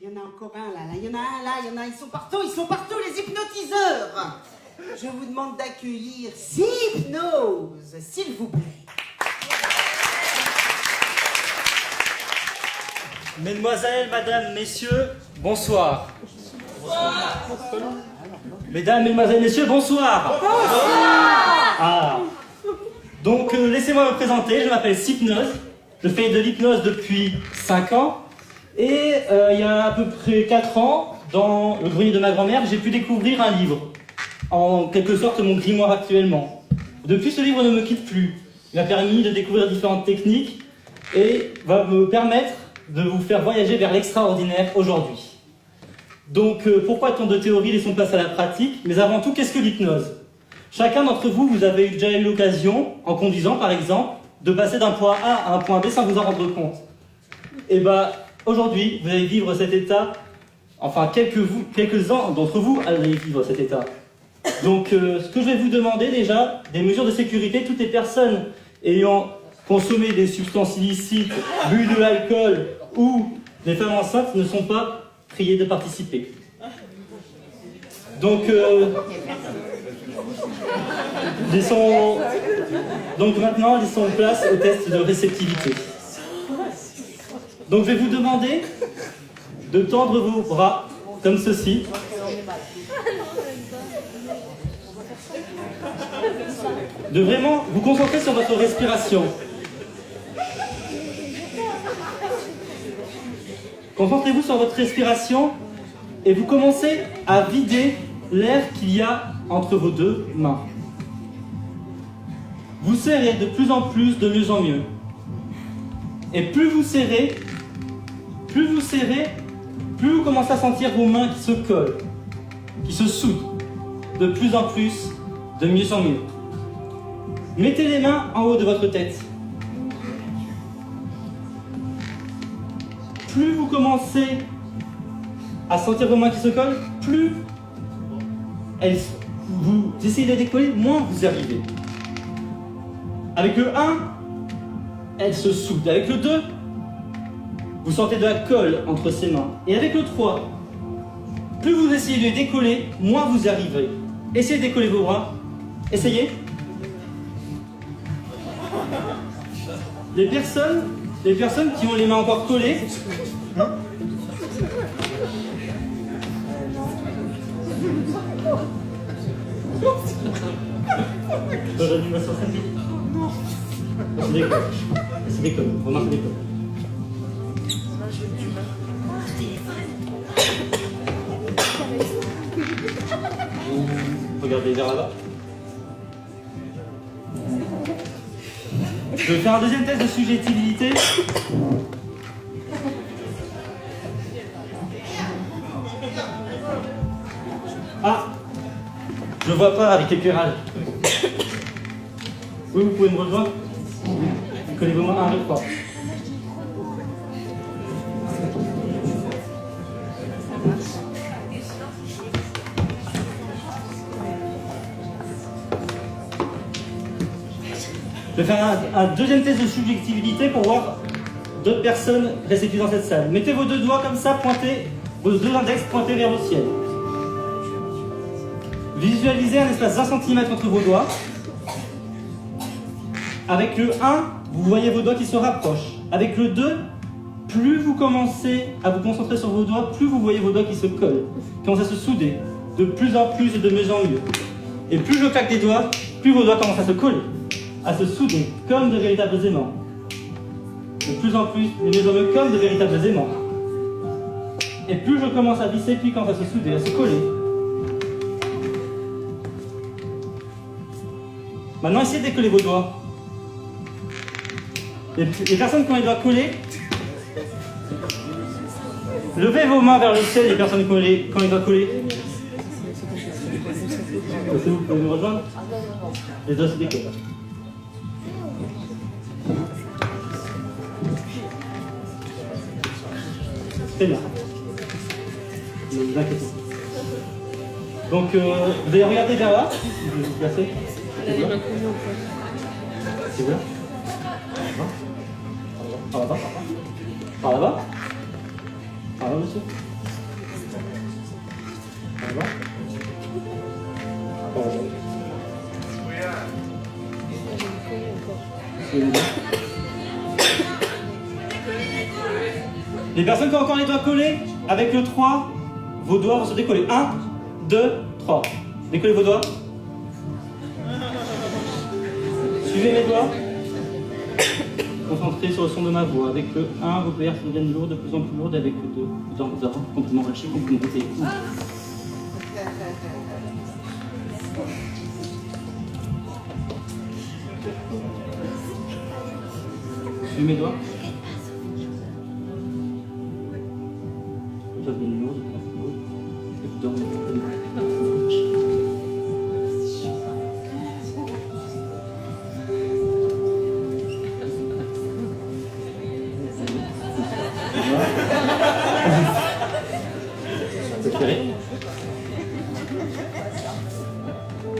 Il y en a encore un là, il y en a un là, il y en a, ils sont partout, les hypnotiseurs. Je vous demande d'accueillir Hypnose, s'il vous plaît. Mesdemoiselles, Madame, Messieurs, bonsoir. Bonsoir. Mesdames, Mesdemoiselles, Messieurs, bonsoir. Bonsoir. Ah. Donc, laissez-moi me présenter, je m'appelle Hypnose. Je fais de l'hypnose depuis 5 ans. Et il y a à peu près 4 ans, dans le grenier de ma grand-mère, j'ai pu découvrir un livre. En quelque sorte, mon grimoire actuellement. Depuis, ce livre ne me quitte plus. Il m'a permis de découvrir différentes techniques et va me permettre de vous faire voyager vers l'extraordinaire aujourd'hui. Donc, pourquoi tant de théories, laissons place à la pratique. Mais avant tout, qu'est-ce que l'hypnose? Chacun d'entre vous, vous avez déjà eu l'occasion, en conduisant par exemple, de passer d'un point A à un point B sans vous en rendre compte. Et bien, aujourd'hui, vous allez vivre cet état, enfin, quelques-uns d'entre vous allez vivre cet état. Donc, ce que je vais vous demander déjà, des mesures de sécurité, toutes les personnes ayant consommé des substances illicites, bu de l'alcool ou des femmes enceintes ne sont pas priées de participer. Donc, maintenant, laissons place au test de réceptivité. Donc je vais vous demander de tendre vos bras comme ceci. De vraiment vous concentrer sur votre respiration. Concentrez-vous sur votre respiration et vous commencez à vider l'air qu'il y a entre vos deux mains. Vous serrez de plus en plus, de mieux en mieux. Et plus vous serrez, plus vous commencez à sentir vos mains qui se collent, qui se soudent, de plus en plus, de mieux en mieux. Mettez les mains en haut de votre tête. Plus vous commencez à sentir vos mains qui se collent, plus vous essayez de les décoller, moins vous y arrivez. Avec le 1, elles se soudent. Avec le 2, vous sentez de la colle entre ces mains. Et avec le 3, plus vous essayez de les décoller, moins vous y arrivez. Essayez de décoller vos bras. Essayez. Les personnes qui ont les mains encore collées, c'est des connes. Remarquez des connes. Regardez vers là-bas. Je vais faire un deuxième test de subjectivité. Ah, je vois pas avec éclairage. Oui, vous pouvez me rejoindre. Collez-vous moi 1, 2, 3. Je vais faire un deuxième test de subjectivité pour voir d'autres personnes réceptives dans cette salle. Mettez vos deux doigts comme ça, pointez, vos deux index pointés vers le ciel. Visualisez un espace d'1 cm entre vos doigts. Avec le 1, vous voyez vos doigts qui se rapprochent. Avec le 2, plus vous commencez à vous concentrer sur vos doigts, plus vous voyez vos doigts qui se collent, qui commencent à se souder, de plus en plus et de mieux en mieux. Et plus je claque des doigts, plus vos doigts commencent à se coller, à se souder, comme de véritables aimants. De plus en plus, et mieux en mieux, comme de véritables aimants. Et plus je commence à visser, plus quand ça se souder, à se coller. Maintenant, essayez de décoller vos doigts. Les personnes qui ont les doigts collés, levez vos mains vers le ciel, les personnes qui ont les doigts collés. Vous pouvez nous rejoindre? Les doigts se décollent. Très bien. Ne vous inquiétez pas. Donc, vous allez regarder vers là. Je vais vous placer. C'est où là? Par là-bas? Par là-bas? Par va, monsieur? Ça va? Les personnes qui ont encore les doigts collés, avec le 3, vos doigts vont se décoller. 1, 2, 3. Décollez vos doigts. Suivez mes doigts. Concentrez sur le son de ma voix. Avec le 1, vos paupières deviennent lourdes, de plus en plus lourdes. Avec le 2, vous en complètement relâché, complètement pété. Suivez mes doigts. Ça devient lourd, et vous dormez complètement.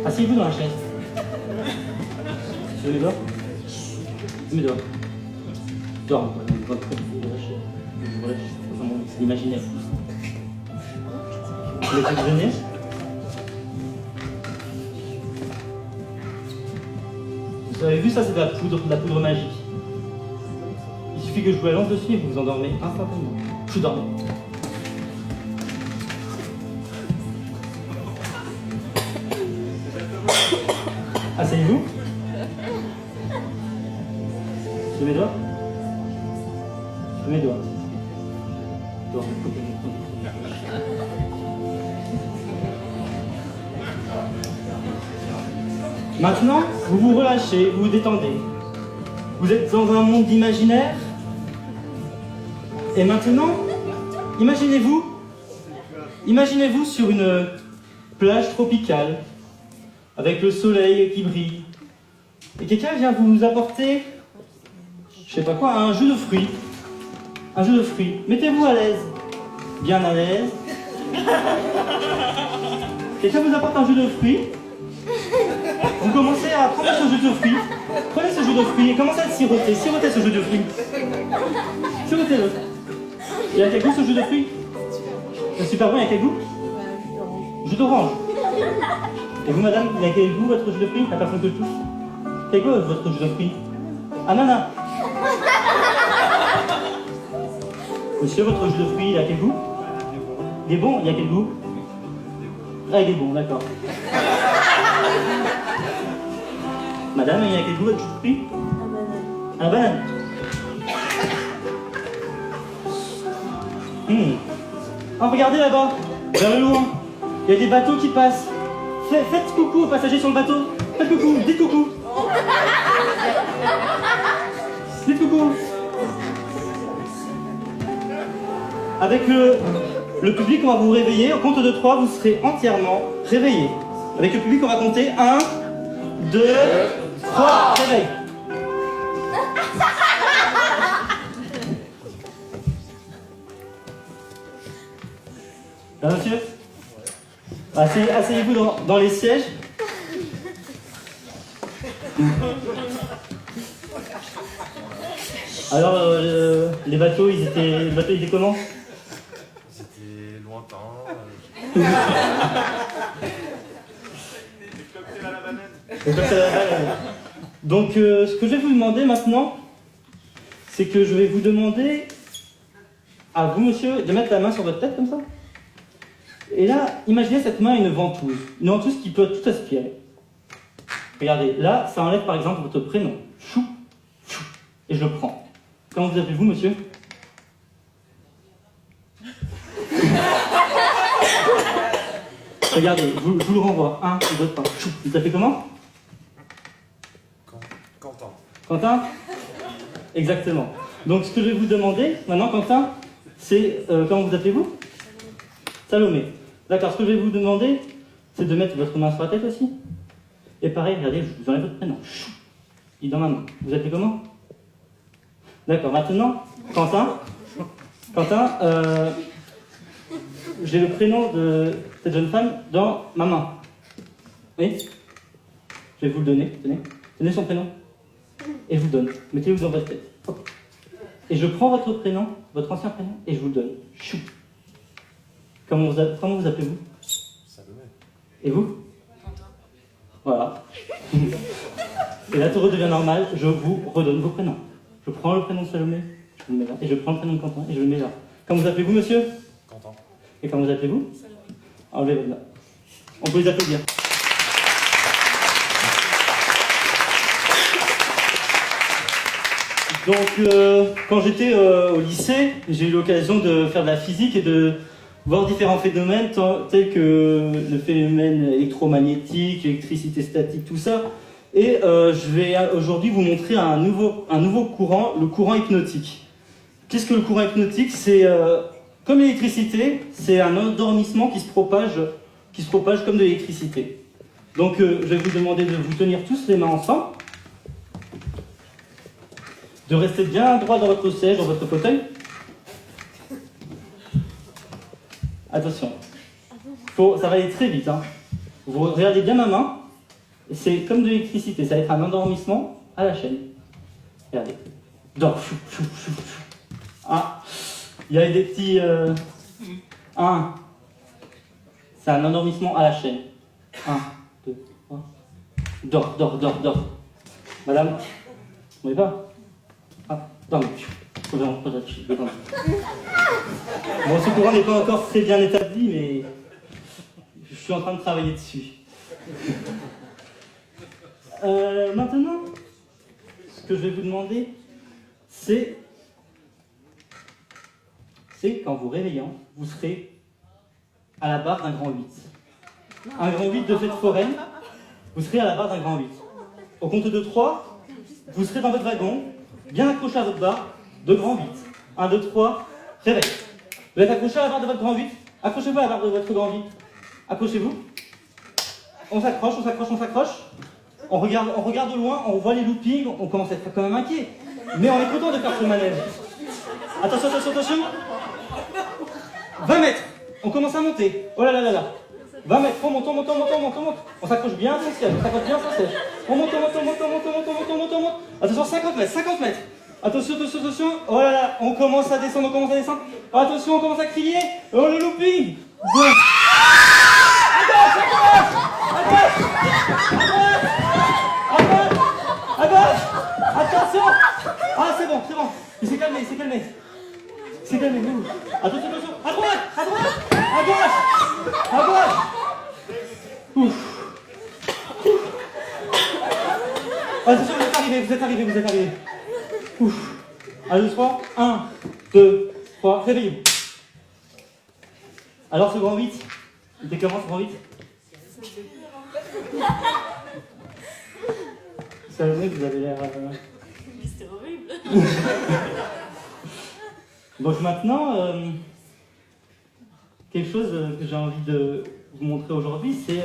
Asseyez-vous dans la chaise. Suivez mes doigts. Suivez mes doigts. Dorme. Vous relâchez. Vous relâchez. C'est l'imaginaire. Vous les examinez. Vous avez vu, ça c'est de la poudre magique. Il suffit que je vous la lance dessus et vous vous endormez instantanément. Vous dormez. Asseyez-vous. Sur mes doigts. Sur mes doigts. Dormez. Maintenant, vous vous relâchez, vous vous détendez. Vous êtes dans un monde imaginaire. Et maintenant, imaginez-vous sur une plage tropicale, avec le soleil qui brille. Et quelqu'un vient vous apporter, je sais pas quoi, un jus de fruits. Un jus de fruits. Mettez-vous à l'aise. Bien à l'aise. Quelqu'un vous apporte un jus de fruits. Vous commencez à prendre ce jus de fruits. Prenez ce jus de fruits et commencez à le siroter. Sirotez ce jus de fruits. Sirotez-le. Il y a quel goût ce jus de fruits? C'est super bon, il y a quel goût? Jus d'orange. Et vous, madame, il y a quel goût votre jus de fruits? La personne que je touche. Quel goût votre jus de fruits? Ananas. Monsieur, votre jus de fruits, il a quel goût? Il est bon, il a quel goût? Ah, il est bon, d'accord. Madame, il y a quel goût votre jus de fruits? À la banane. Oh, regardez là-bas, vers le loin. Il y a des bateaux qui passent. Faites coucou aux passagers sur le bateau. Faites coucou, dites coucou. Dites coucou. Avec le public, on va vous réveiller. Au compte de 3, vous serez entièrement réveillés. Avec le public, on va compter 1, 2, 3. Réveil. Là, monsieur, asseyez-vous dans les sièges. Alors, les bateaux, ils étaient comment? C'était lointain. Cocktail à la banane. Donc, ce que je vais vous demander maintenant, c'est que je vais vous demander à vous, monsieur, de mettre la main sur votre tête comme ça. Et là, imaginez cette main une ventouse qui peut tout aspirer. Regardez, là, ça enlève par exemple votre prénom. Chou, chou, et je le prends. Comment vous appelez-vous, monsieur? Regardez, je vous le renvoie. 1, 2, 3. Chou. Vous appelez comment? Quentin. Quentin? Exactement. Donc, ce que je vais vous demander maintenant, Quentin, c'est comment vous appelez-vous? Salomé. D'accord, ce que je vais vous demander, c'est de mettre votre main sur la tête aussi. Et pareil, regardez, je vous enlève votre prénom. Chou. Il est dans ma main. Vous appelez comment? D'accord, maintenant, Quentin, j'ai le prénom de cette jeune femme dans ma main. Oui? Je vais vous le donner, tenez. Tenez son prénom. Et je vous le donne. Mettez-le dans votre tête. Hop. Et je prends votre prénom, votre ancien prénom, et je vous le donne. Chou. Comment vous appelez-vous? Salomé. Et vous? Voilà. Et la tour devient normale, je vous redonne vos prénoms. Je prends le prénom de Salomé, je le mets là. Et je prends le prénom de Quentin, et je le mets là. Comment vous appelez-vous, monsieur? Quentin. Et comment vous appelez-vous? Salomé. Enlevez votre main. On peut les applaudir. Donc, quand j'étais au lycée, j'ai eu l'occasion de faire de la physique et de voir différents phénomènes tels que le phénomène électromagnétique, électricité statique, tout ça. Et je vais aujourd'hui vous montrer un nouveau courant, le courant hypnotique. Qu'est-ce que le courant hypnotique? C'est comme l'électricité, c'est un endormissement qui se propage comme de l'électricité. Donc, je vais vous demander de vous tenir tous les mains ensemble, de rester bien droit dans votre siège, dans votre fauteuil. Attention, ça va aller très vite. Hein. Vous regardez bien ma main, c'est comme de l'électricité, ça va être un endormissement à la chaîne. Regardez. Dors. Ah, il y a des petits... 1. C'est un endormissement à la chaîne. 1, 2, 3. Dors. Madame, vous ne voyez pas? Ah, dormez. Bon, ce courant n'est pas encore très bien établi, mais je suis en train de travailler dessus. Maintenant, ce que je vais vous demander, c'est qu'en vous réveillant, vous serez à la barre d'un grand 8. Un grand 8 de fête foraine, vous serez à la barre d'un grand 8. Au compte de 3, vous serez dans votre wagon, bien accroché à votre barre, de grand 8. 1, 2, 3, réveil. Vous êtes accroché à la barre de votre grand 8. Accrochez-vous à la barre de votre grand 8. Accrochez-vous. On s'accroche. On regarde au loin, on voit les loopings, on commence à être quand même inquiet. Mais on est content de faire ce manège. Attention. 20 mètres. On commence à monter. Oh là là. 20 mètres. On monte. On s'accroche bien à son siège. On monte. Attention, 50 mètres. Attention. Oh là là, on commence à descendre. Attention, on commence à crier. Oh, le looping. À gauche. Attention. Ah, c'est bon. Il s'est calmé. Attention. À droite. À gauche. Ouf. Attention, vous êtes arrivé. Ouf. 1, 2, 3. 1, 2, 3. Réveillez-vous. Alors, ce grand 8, il était comment ce grand 8? Salomé, vous avez l'air... C'était horrible. Donc maintenant, quelque chose que j'ai envie de vous montrer aujourd'hui, c'est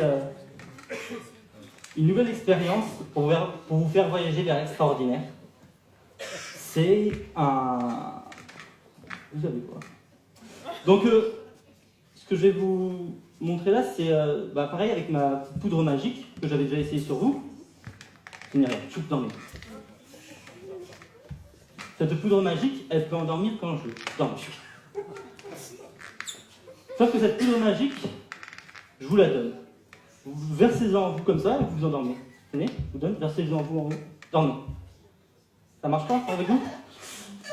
une nouvelle expérience pour vous faire voyager vers l'extraordinaire. C'est un... Vous avez quoi? Donc, ce que je vais vous montrer là, c'est pareil avec ma petite poudre magique que j'avais déjà essayé sur vous. Je n'ai rien, dormez. Cette poudre magique, elle peut endormir quand je dors. Sauf que cette poudre magique, je vous la donne. Vous versez-en en vous comme ça et vous vous endormez. Vous voyez? Je vous donne, versez-en en vous en haut. Dormez. Ça marche pas avec vous?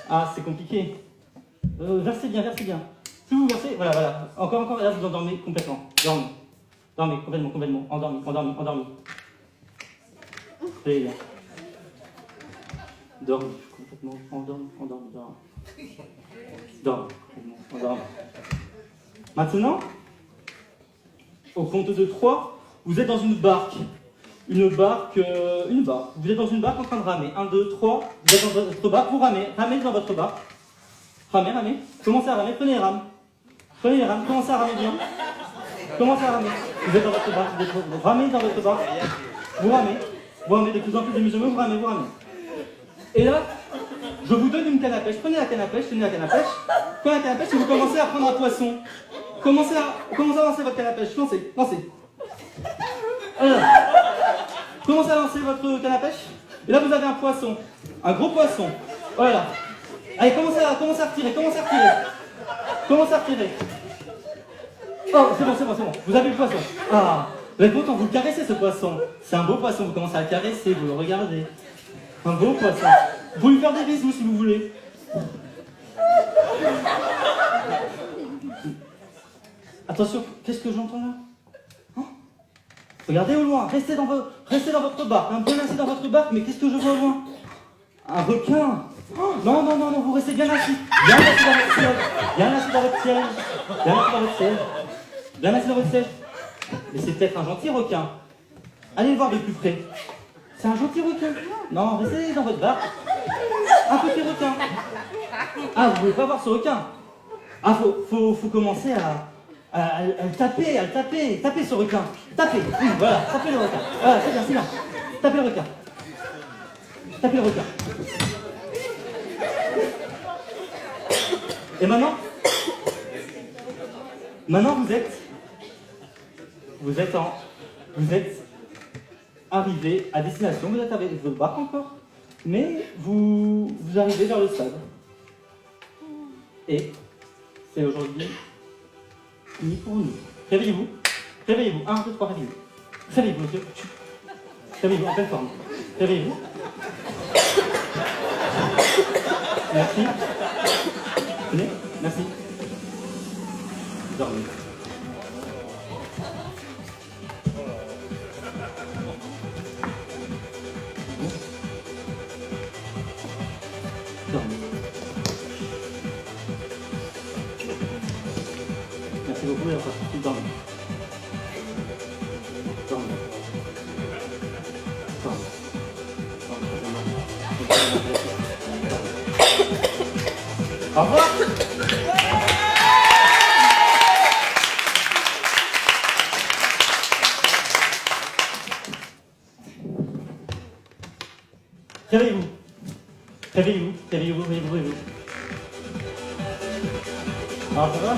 Ah, c'est compliqué. Versez bien. Si vous versez, voilà. Encore, là vous endormez complètement. Dormez, complètement. Endormi. Très bien. Dormez, complètement endormi. Endormi. Maintenant, au compte de 3, vous êtes dans une barque. Une barque. Vous êtes dans une barque en train de ramer. 1, 2, 3. Vous êtes dans votre barque, vous ramez. Ramez dans votre barque. Ramez. Commencez à ramer, prenez les rames. Commencez à ramer bien. Commencez à ramer. Vous êtes dans votre barque, vous ramez dans votre barque. Vous ramez de plus en plus de musulmans, vous ramez. Et là, je vous donne une canne à pêche. Prenez la canne à pêche, Prenez la canne à pêche et vous commencez à prendre un poisson. Commencez à lancer votre canne à pêche. Lancez. Alors, commencez à lancer votre canne à pêche. Et là, vous avez un poisson. Un gros poisson. Voilà. Allez, commencez à retirer. Oh, c'est bon, c'est bon, c'est bon. Vous avez le poisson. Ah, vous êtes content, vous le caressez ce poisson. C'est un beau poisson, vous commencez à le caresser, vous le regardez. Un beau poisson. Vous pouvez lui faire des bisous si vous voulez. Attention, qu'est-ce que j'entends là? Hein? Regardez au loin, restez dans votre barque, bien assis dans votre barque, mais qu'est-ce que je vois au loin? Un requin. Oh, non, non, non, non, vous restez bien assis. Bien assis dans votre siège. Bien assis dans votre siège. Bien assis dans votre siège. Bien assis dans votre siège. Mais c'est peut-être un gentil requin. Allez le voir de plus près. C'est un gentil requin. Non, restez dans votre barque. Un petit requin. Ah, vous voulez pas voir ce requin? Ah, faut commencer à le taper, Tapez ce requin. Tapez, oui, voilà, tapez le requin. Voilà, c'est bien. Tapez le requin. Tapez le requin. Et maintenant vous êtes arrivé à destination, vous êtes avec votre barque encore, mais vous arrivez vers le stade. Et c'est aujourd'hui fini pour nous. Réveillez-vous. 1, 2, 3, réveillez-vous. Réveillez-vous, monsieur. Réveillez-vous en pleine forme. Réveillez-vous. Merci. Venez, merci. Dormez. Dormez. Merci beaucoup, et on passe tout de suite dormir. Dormez. Au revoir. Réveillez-vous. Alors ça va?